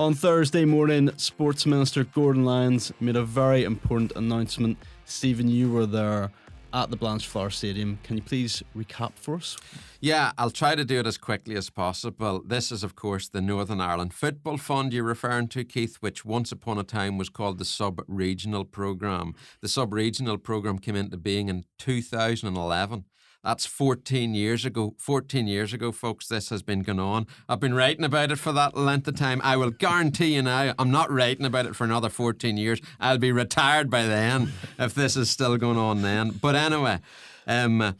On Thursday morning, Sports Minister Gordon Lyons made a very important announcement. Stephen, you were there at the Blanchflower Stadium. Can you please recap for us? Yeah, I'll try to do it as quickly as possible. This is, of course, the Northern Ireland Football Fund you're referring to, Keith, which once upon a time was called the Sub-Regional Programme. The Sub-Regional Programme came into being in 2011. That's 14 years ago. 14 years ago, folks, this has been going on. I've been writing about it for that length of time. I will guarantee you now, I'm not writing about it for another 14 years. I'll be retired by then if this is still going on then. But anyway, I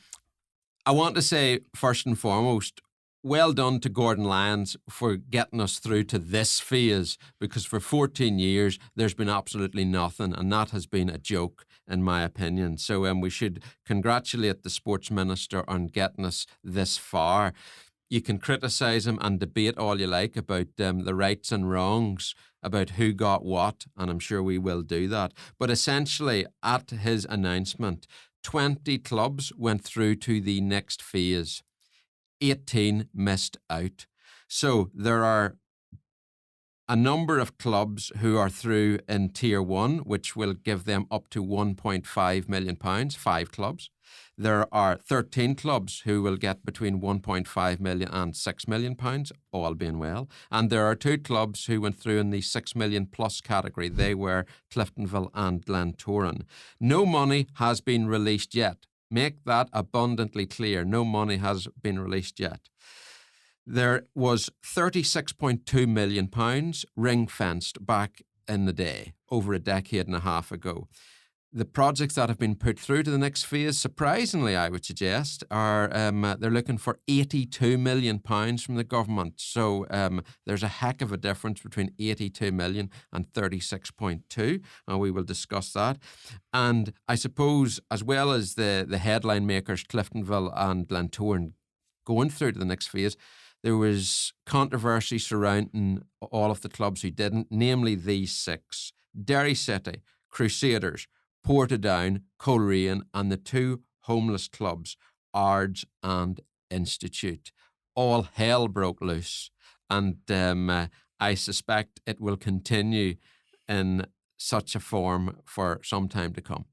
want to say, first and foremost, well done to Gordon Lyons for getting us through to this phase, because for 14 years there's been absolutely nothing, and that has been a joke in my opinion. So we should congratulate the Sports Minister on getting us this far. You can criticise him and debate all you like about the rights and wrongs, about who got what, and I'm sure we will do that. But essentially, at his announcement, 20 clubs went through to the next phase. 18 missed out. So there are a number of clubs who are through in Tier 1, which will give them up to £1.5 million, 5 clubs. There are 13 clubs who will get between £1.5 million and £6 million, all being well. And there are 2 clubs who went through in the £6 million plus category. They were Cliftonville and Glentoran. No money has been released yet. Make that abundantly clear. No money has been released yet. There was £36.2 million ring-fenced back in the day, over a decade and a half ago. The projects that have been put through to the next phase, surprisingly, I would suggest, are they're looking for £82 million from the government. So there's a heck of a difference between 82 million and 36.2, and we will discuss that. And I suppose, as well as the headline makers, Cliftonville and Glentoran, going through to the next phase, there was controversy surrounding all of the clubs who didn't, namely these 6: Derry City, Crusaders, Portadown, Coleraine, and the 2 homeless clubs, Ards and Institute. All hell broke loose, and I suspect it will continue in such a form for some time to come.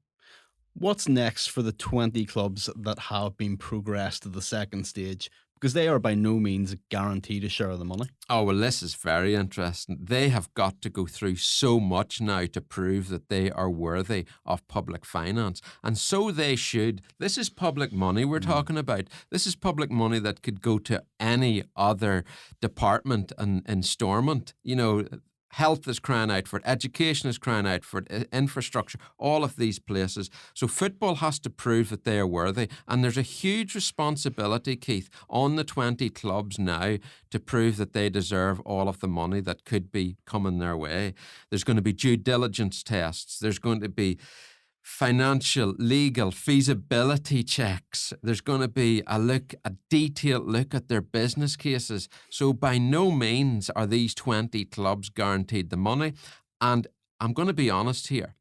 What's next for the 20 clubs that have been progressed to the second stage? Because they are by no means guaranteed a share of the money. Oh, well, this is very interesting. They have got to go through so much now to prove that they are worthy of public finance. And so they should. This is public money we're talking about. This is public money that could go to any other department in Stormont. You know, health is crying out for it, education is crying out for it, infrastructure, all of these places. So football has to prove that they are worthy. And there's a huge responsibility, Keith, on the 20 clubs now to prove that they deserve all of the money that could be coming their way. There's going to be due diligence tests. There's going to be financial, legal, feasibility checks. There's going to be a detailed look at their business cases. So by no means are these 20 clubs guaranteed the money. And I'm going to be honest here.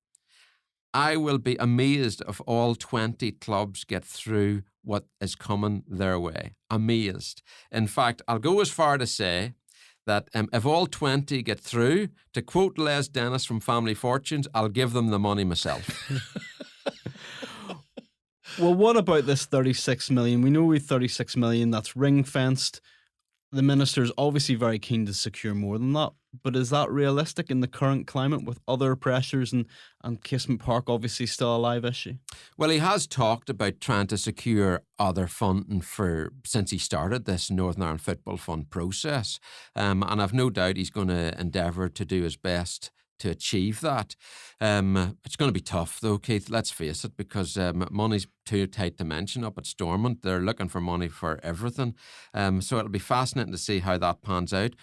I will be amazed if all 20 clubs get through what is coming their way. Amazed. In fact, I'll go as far to say that if all 20 get through, to quote Les Dennis from Family Fortunes, I'll give them the money myself. Well, what about this 36 million? We know we've 36 million that's ring-fenced. The minister's obviously very keen to secure more than that, but is that realistic in the current climate with other pressures and Casement Park obviously still a live issue? Well, he has talked about trying to secure other funding since he started this Northern Ireland Football Fund process, and I've no doubt he's going to endeavour to do his best to achieve that. It's going to be tough though, Keith, let's face it, because money's too tight to mention up at Stormont. They're looking for money for everything. So it'll be fascinating to see how that pans out.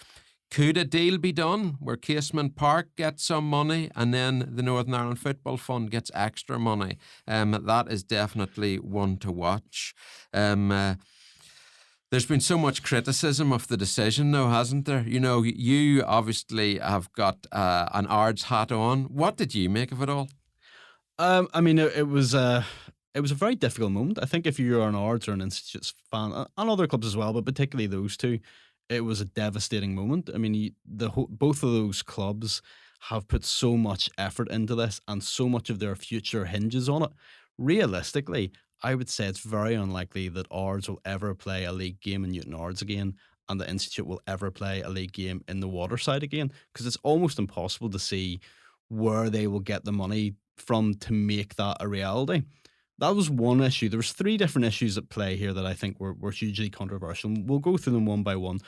Could a deal be done where Casement Park gets some money and then the Northern Ireland Football Fund gets extra money? That is definitely one to watch. There's been so much criticism of the decision, though, hasn't there? You know, you obviously have got an Ards hat on. What did you make of it all? I mean, it was a very difficult moment. I think if you're an Ards or an Institutes fan, and other clubs as well, but particularly those two, it was a devastating moment. I mean, both of those clubs have put so much effort into this, and so much of their future hinges on it. Realistically, I would say it's very unlikely that Ards will ever play a league game in Newton Ards again, and the Institute will ever play a league game in the Waterside again, because it's almost impossible to see where they will get the money from to make that a reality. That was one issue. There was three different issues at play here that I think were hugely controversial. We'll go through them one by one.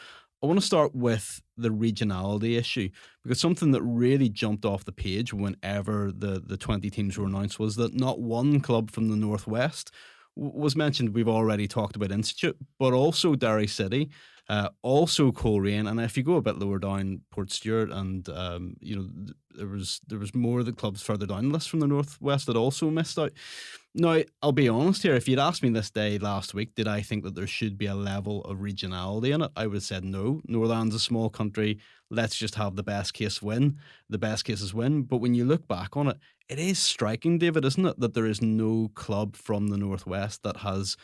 I want to start with the regionality issue, because something that really jumped off the page whenever the 20 teams were announced was that not one club from the Northwest was mentioned. We've already talked about Institute, but also Derry City, also Coleraine, and if you go a bit lower down, Port Stewart, and there was more of the clubs further down the list from the Northwest that also missed out. Now, I'll be honest here. If you'd asked me this day last week, did I think that there should be a level of regionality in it, I would have said no. Northern Ireland's a small country. Let's just have the best case win. The best cases win. But when you look back on it, it is striking, David, isn't it, that there is no club from the Northwest that has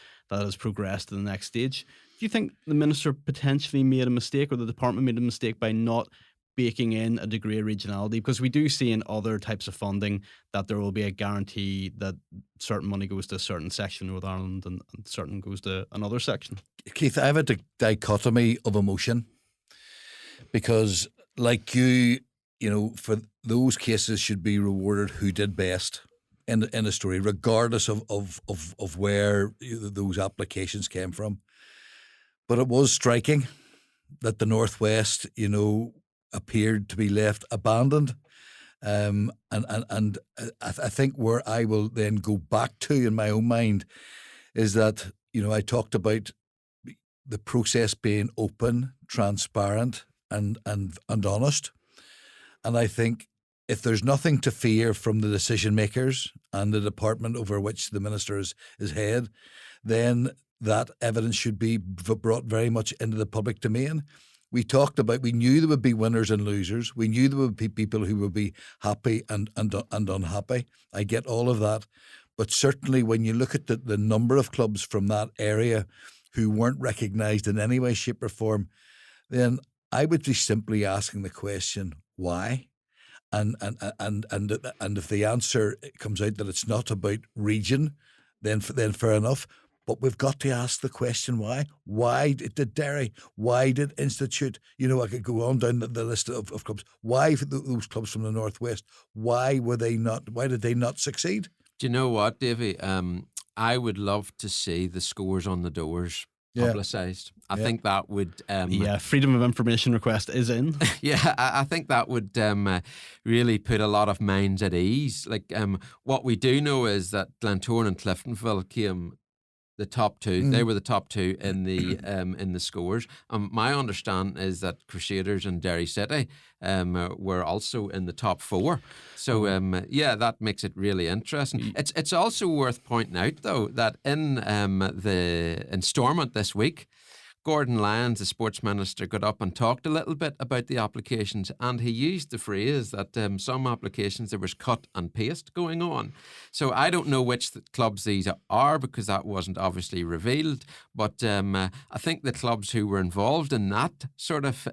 progressed to the next stage. Do you think the minister potentially made a mistake, or the department made a mistake by not baking in a degree of regionality? Because we do see in other types of funding that there will be a guarantee that certain money goes to a certain section of Northern Ireland and certain goes to another section. Keith, I have a dichotomy of emotion, because like you for those cases should be rewarded who did best in a story, regardless of where those applications came from. But it was striking that the Northwest, appeared to be left abandoned. And I think where I will then go back to in my own mind is that, I talked about the process being open, transparent, and honest. And I think if there's nothing to fear from the decision makers and the department over which the minister is head, then that evidence should be brought very much into the public domain. We knew there would be winners and losers. We knew there would be people who would be happy and unhappy. I get all of that. But certainly when you look at the number of clubs from that area who weren't recognised in any way, shape or form, then I would be simply asking the question, why? And if the answer comes out that it's not about region, then fair enough. But we've got to ask the question, why? Why did Derry? Why did Institute? I could go on down the list of clubs. Why those clubs from the Northwest? Why did they not succeed? Do you know what, Davy? I would love to see the scores on the doors publicised. I think that would... freedom of information request is in. I think that would really put a lot of minds at ease. Like, what we do know is that Glentoran and Cliftonville came the top two. They were the top two in the scores. My understanding is that Crusaders and Derry City were also in the top four. So that makes it really interesting. It's also worth pointing out though that in the instalment this week, Gordon Lyons, the sports minister, got up and talked a little bit about the applications, and he used the phrase that some applications there was cut and paste going on. So I don't know which clubs these are, because that wasn't obviously revealed, but I think the clubs who were involved in that sort of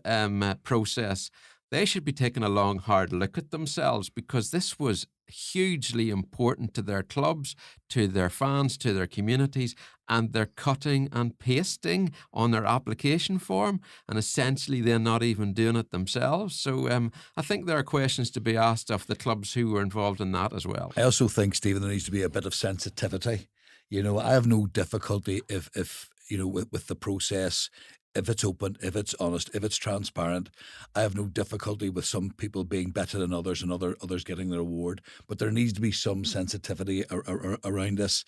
process, they should be taking a long, hard look at themselves, because this was hugely important to their clubs, to their fans, to their communities, and they're cutting and pasting on their application form, and essentially they're not even doing it themselves. So I think there are questions to be asked of the clubs who were involved in that as well. I also think, Stephen, there needs to be a bit of sensitivity. I have no difficulty if with the process. If it's open, if it's honest, if it's transparent, I have no difficulty with some people being better than others and others getting their award. But there needs to be some sensitivity around this.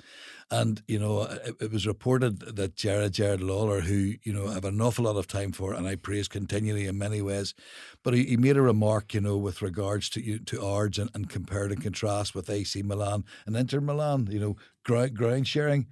And, it was reported that Jared Lawler, who, I have an awful lot of time for and I praise continually in many ways, but he made a remark, with regards to Ards and compared and contrast with AC Milan and Inter Milan, ground sharing.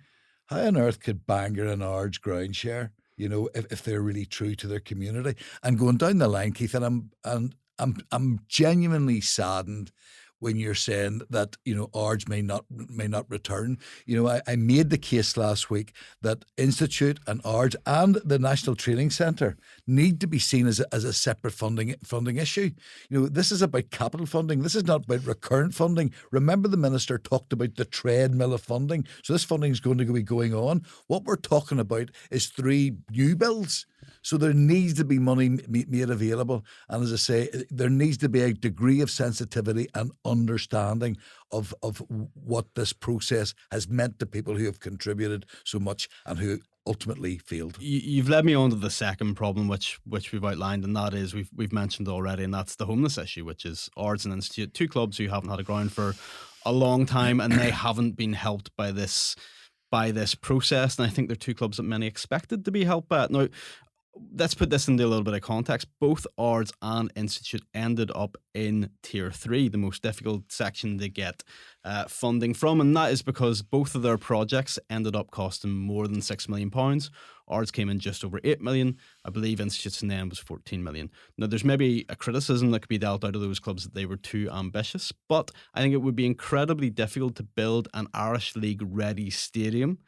How on earth could Bangor and Ards ground share? If they're really true to their community, and going down the line, Keith, and I'm genuinely saddened when you're saying that, Ards may not return. I made the case last week that Institute and Ards and the National Training Centre need to be seen as a separate funding issue. This is about capital funding. This is not about recurrent funding. Remember, the Minister talked about the treadmill of funding. So this funding is going to be going on. What we're talking about is 3 new builds. So there needs to be money made available. And as I say, there needs to be a degree of sensitivity and understanding of what this process has meant to people who have contributed so much and who ultimately failed. You've led me on to the second problem, which we've outlined, and that is we've mentioned already, and that's the homeless issue, which is Ards and Institute, 2 clubs who haven't had a ground for a long time, and they haven't been helped by this process. And I think they're 2 clubs that many expected to be helped by it. Now, let's put this into a little bit of context. Both Ards and Institute ended up in Tier 3, the most difficult section to get funding from, and that is because both of their projects ended up costing more than £6 million. Ards came in just over 8 million. I believe Institute's in the end was 14 million. Now, there's maybe a criticism that could be dealt out of those clubs that they were too ambitious, but I think it would be incredibly difficult to build an Irish League ready stadium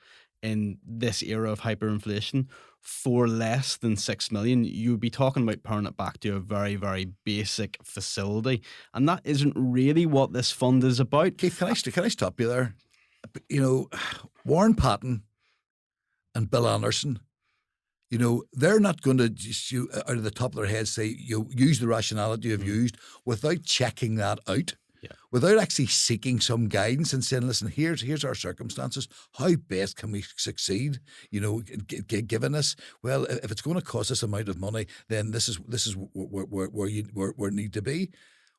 in this era of hyperinflation for less than 6 million. You'd be talking about powering it back to a very, very basic facility, and that isn't really what this fund is about. Keith, can I stop you there? Warren Patton and Bill Anderson, they're not going to just out of the top of their heads say use the rationality you've used without checking that out. Yeah. Without actually seeking some guidance and saying, listen, here's our circumstances. How best can we succeed? Given this, well, if it's going to cost this amount of money, then this is where you need to be.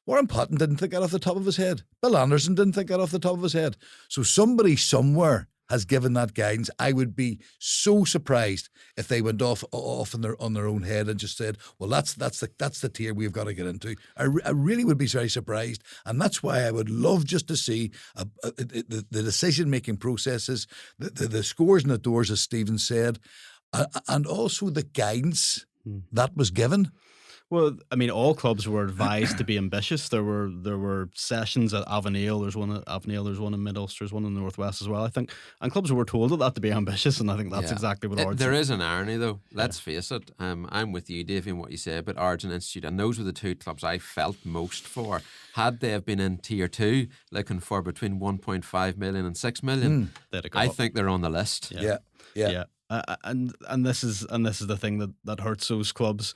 Warren Patton didn't think that off the top of his head. Bill Anderson didn't think that off the top of his head. So somebody somewhere has given that guidance. I would be so surprised if they went off on their own head and just said, well, that's the tier we've got to get into. I really would be very surprised, and that's why I would love just to see the decision making processes, the scores and the doors, as Stephen said, and also the guidance that was given. Well, I mean, all clubs were advised to be ambitious. There were sessions at Avonale. There's one at Avonale. There's one in Mid Ulster. There's one in the Northwest as well, I think. And clubs were told that to be ambitious, and I think that's exactly what Ards. There is an irony, though. Let's face it. I'm with you, Dave, in what you say about Ards and Institute, and those were the 2 clubs I felt most for. Had they have been in Tier 2, looking for between 1.5 million and 6 million, I think they're on the list. Yeah. And this is the thing that hurts those clubs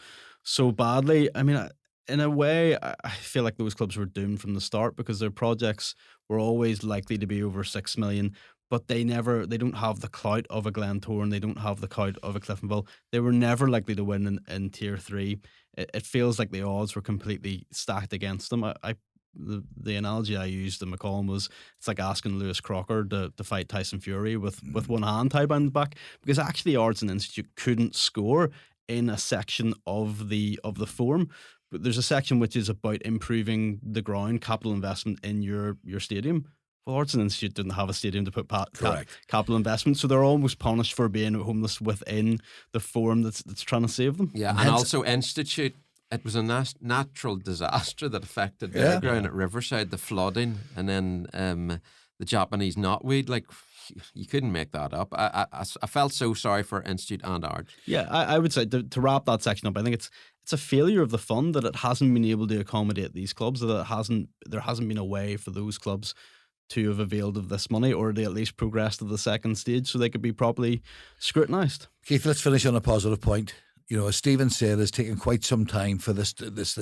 so badly. I mean, in a way, I feel like those clubs were doomed from the start because their projects were always likely to be over 6 million, but they don't have the clout of a Glentoran, they don't have the clout of a Cliftonville. They were never likely to win in Tier 3. It feels like the odds were completely stacked against them. The analogy I used in McCollum was it's like asking Lewis Crocker to fight Tyson Fury with one hand tied behind the back, because actually Ards and Institute couldn't score in a section of the form. But there's a section which is about improving the ground, capital investment in your stadium. Well, Ards and Institute didn't have a stadium to put capital investment, so they're almost punished for being homeless within the form that's trying to save them. Yeah, and also Institute, it was a natural disaster that affected their ground at Riverside, the flooding, and then the Japanese knotweed. Like, you couldn't make that up. I felt so sorry for Institute and Ards. Yeah, I would say to wrap that section up, I think it's a failure of the fund that it hasn't been able to accommodate these clubs, that there hasn't been a way for those clubs to have availed of this money, or to at least progress to the second stage so they could be properly scrutinised. Keith, let's finish on a positive point. As Stephen said, it's taken quite some time for this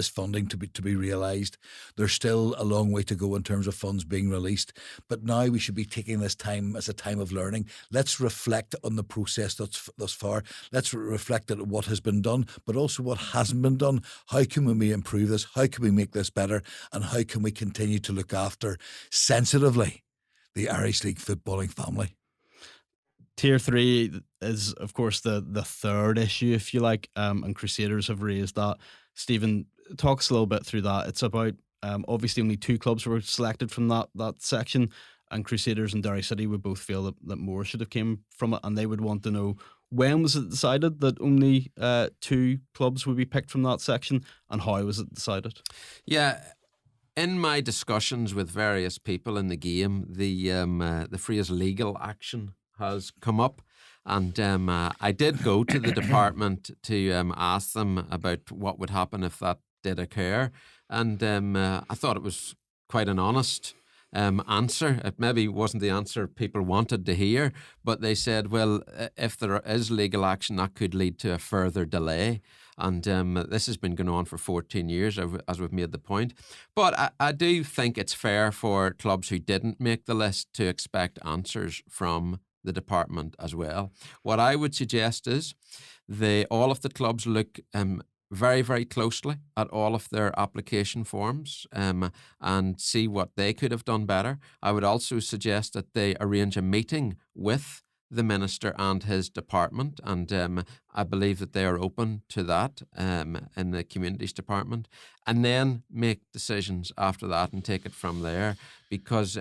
funding to be realised. There's still a long way to go in terms of funds being released, but now we should be taking this time as a time of learning. Let's reflect on the process thus far. Let's reflect on what has been done, but also what hasn't been done. How can we improve this? How can we make this better? And how can we continue to look after sensitively the Irish League footballing family? Tier 3 is, of course, the third issue, if you like, and Crusaders have raised that. Stephen, talk us a little bit through that. It's about, obviously, only 2 clubs were selected from that section, and Crusaders and Derry City would both feel that more should have came from it, and they would want to know, when was it decided that only 2 clubs would be picked from that section, and how was it decided? Yeah, in my discussions with various people in the game, the phrase legal action has come up. And I did go to the department to ask them about what would happen if that did occur. And I thought it was quite an honest answer. It maybe wasn't the answer people wanted to hear, but they said, well, if there is legal action, that could lead to a further delay. And this has been going on for 14 years, as we've made the point. But I do think it's fair for clubs who didn't make the list to expect answers from the department as well. What I would suggest is all of the clubs look very, very closely at all of their application forms and see what they could have done better. I would also suggest that they arrange a meeting with the Minister and his department, and I believe that they are open to that in the Communities Department, and then make decisions after that and take it from there, because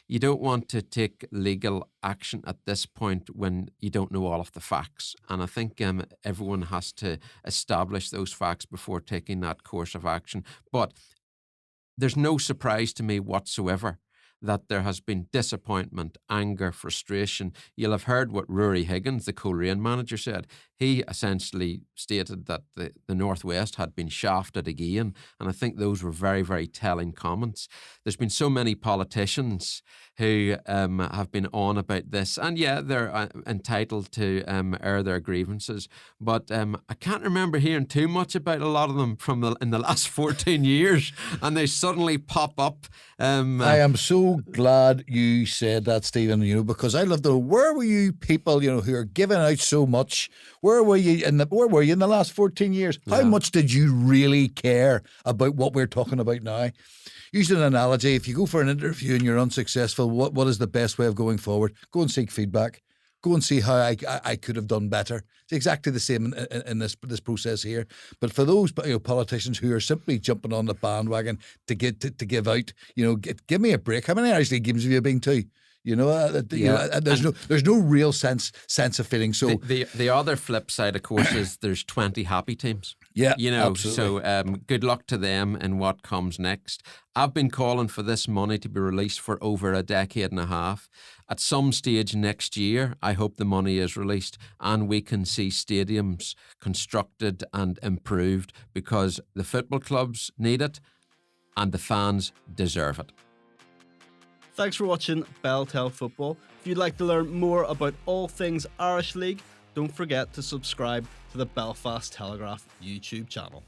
you don't want to take legal action at this point when you don't know all of the facts. And I think everyone has to establish those facts before taking that course of action. But there's no surprise to me whatsoever that there has been disappointment, anger, frustration. You'll have heard what Rory Higgins, the Coleraine manager, said. He essentially stated that the Northwest had been shafted again, and I think those were very, very telling comments. There's been so many politicians who have been on about this, and yeah, they're entitled to air their grievances, but I can't remember hearing too much about a lot of them in the last 14 years, and they suddenly pop up. I am so glad you said that, Stephen, because I love to know, where were you people, who are giving out so much? Where were you in the last 14 years? How much did you really care about what we're talking about now? Use an analogy. If you go for an interview and you're unsuccessful, what is the best way of going forward? Go and seek feedback. Go and see how I could have done better. It's exactly the same in this process here. But for those politicians who are simply jumping on the bandwagon to give out, give me a break. How many Irish League games have you been to? There's no real sense of feeling. So the other flip side, of course, is there's 20 happy teams. Yeah, absolutely. So good luck to them in what comes next. I've been calling for this money to be released for over a decade and a half. At some stage next year, I hope the money is released and we can see stadiums constructed and improved, because the football clubs need it and the fans deserve it. Thanks for watching BelTel Football. If you'd like to learn more about all things Irish League, don't forget to subscribe to the Belfast Telegraph YouTube channel.